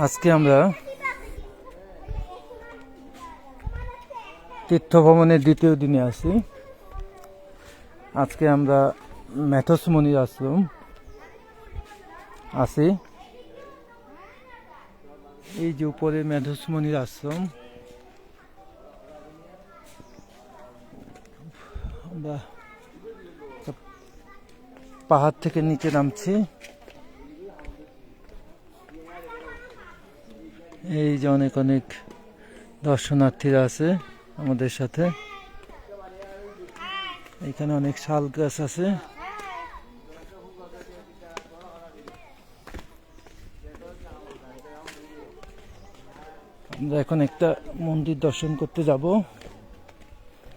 আজকে আমরা তীর্থ ভ্রমণের দ্বিতীয় দিনে আছি। আজকে আমরা মেথস মুনির আশ্রম আছি। এই যে উপরে মেথস মুনির আশ্রম। আমরা পাহাড় থেকে নিচে নামছি। এই যে অনেক অনেক দর্শনার্থীরা আছে আমাদের সাথে। এখানে অনেক শাল গাছ আছে। আমরা এখন একটা মন্দির দর্শন করতে যাব।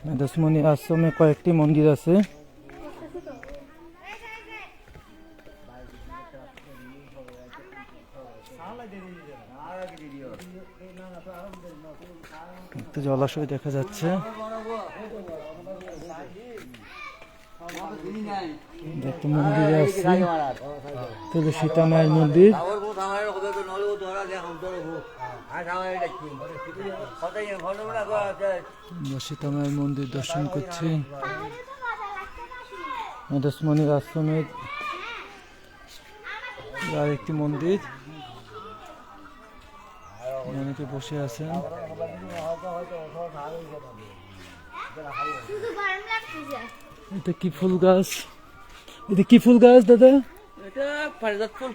মেথস মুনির আশ্রমে কয়েকটি মন্দির আছে। একটা জলাশয় দেখা যাচ্ছে। একটা মন্দিরে আসছি, সীতা মায়ের মন্দির। সীতা মায়ের মন্দির দর্শন করছি। মেথস মুনির আশ্রমের আরেকটি মন্দির। অনেকে বসে আছেন। এটা কি ফুল গাছ? এটা কি ফুল গাছ দাদা? এটা পারিজাত ফুল।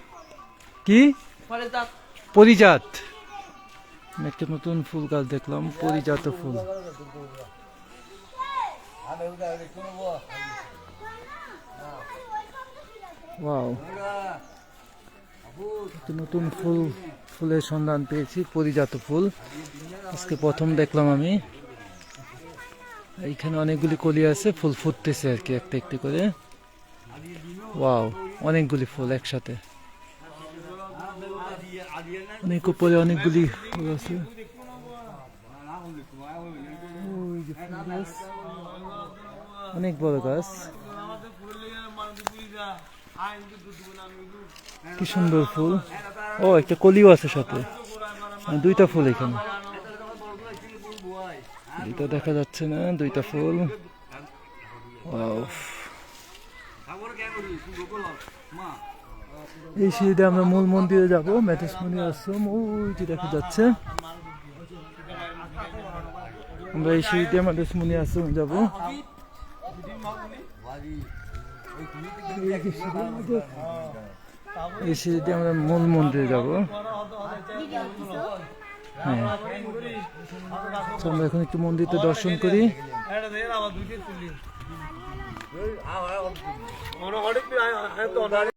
কি? পারিজাত। পরিজাত। একটা নতুন ফুল গাছ দেখলাম, পরিজাত ফুল। ওয়াও, একটা নতুন ফুলের সন্ধান পেয়েছি, পরিজাত ফুল। আজকে প্রথম দেখলাম আমি। এইখানে অনেকগুলি কলি আছে, ফুল ফুটতেছে আর কি, একটা একটি করে। ওয়াও, অনেকগুলি ফুল একসাথে। অনেক উপরে অনেকগুলি ফুল আছে। অনেক বড় গাছ, কি সুন্দর ফুল। ও, একটা কলিও আছে সাথে, দুইটা ফুল এখানে। এটা দেখা যাচ্ছে না, দুইটা ফুল। এই সিঁড়িতে আমরা মূল মন্দিরে যাব। মেথস মুনির আশ্রম ওই যে দেখা যাচ্ছে। আমরা এই সিঁড়িতে মেথস মুনির আশ্রম যাব। এই সিঁড়িতে আমরা মূল মন্দিরে যাব। হ্যাঁ, আমরা এখন একটু মন্দিরটা দর্শন করি।